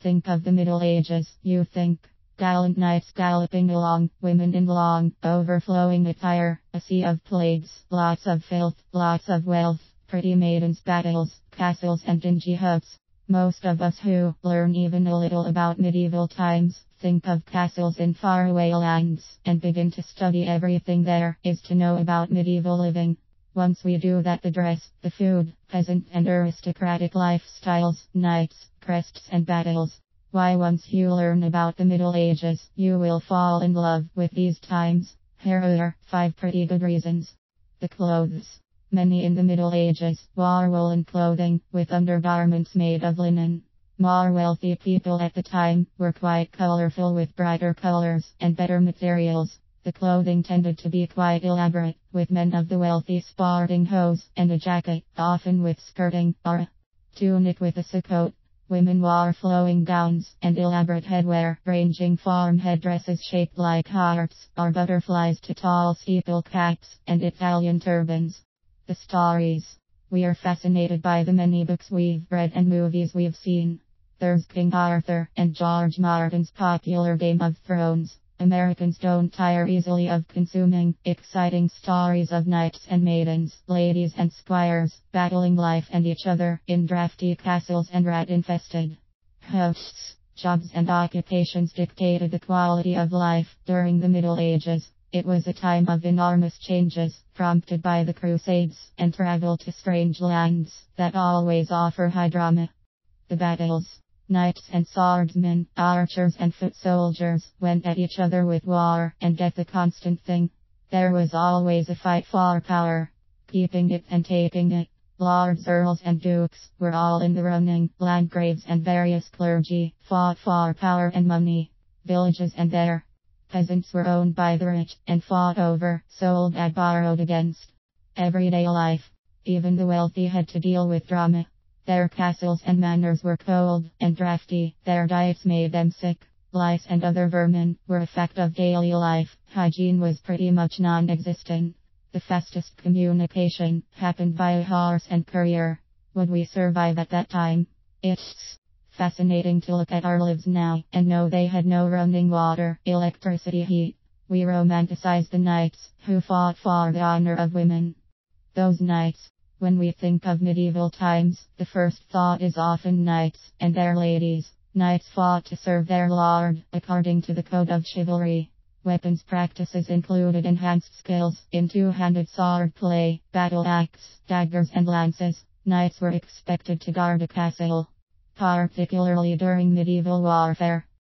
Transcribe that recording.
think of the Middle Ages, you think gallant knights galloping along, women in long, overflowing attire, a sea of plagues, lots of filth, lots of wealth, pretty maidens, battles, castles and dingy huts. Most of us who learn even a little about medieval times think of castles in faraway lands and begin to study everything there is to know about medieval living. Once we do that, the dress, the food, peasant and aristocratic lifestyles, knights, crests and battles. Why, once you learn about the Middle Ages, you will fall in love with these times. Here are 5 pretty good reasons. The clothes. Many in the Middle Ages wore woolen clothing with undergarments made of linen. More wealthy people at the time were quite colorful with brighter colors and better materials. The clothing tended to be quite elaborate, with men of the wealthy sporting hose and a jacket, often with skirting, or a tunic with a surcoat. Women wore flowing gowns and elaborate headwear, ranging from headdresses shaped like hearts or butterflies to tall steeple caps and Italian turbans. The stories. We are fascinated by the many books we've read and movies we've seen. There's King Arthur and George Martin's popular Game of Thrones. Americans don't tire easily of consuming exciting stories of knights and maidens, ladies and squires, battling life and each other in drafty castles and rat-infested hosts. Jobs and occupations dictated the quality of life during the Middle Ages. It was a time of enormous changes, prompted by the Crusades and travel to strange lands that always offer high drama. The battles. Knights and swordsmen, archers and foot soldiers went at each other with war and death a constant thing. There was always a fight for power, keeping it and taking it. Lords, earls and dukes were all in the running. Landgraves and various clergy fought for power and money. Villages and their peasants were owned by the rich and fought over, sold and borrowed against. Everyday life. Even the wealthy had to deal with drama. Their castles and manors were cold and drafty, their diets made them sick. Lice and other vermin were a fact of daily life. Hygiene was pretty much non-existent. The fastest communication happened by horse and courier. Would we survive at that time? It's fascinating to look at our lives now and know they had no running water, electricity, heat. We romanticize the knights who fought for the honor of women. Those knights. When we think of medieval times, the first thought is often knights and their ladies. Knights fought to serve their lord, according to the code of chivalry. Weapons practices included enhanced skills in two-handed sword play, battle axe, daggers and lances. Knights were expected to guard a castle, particularly during medieval warfare.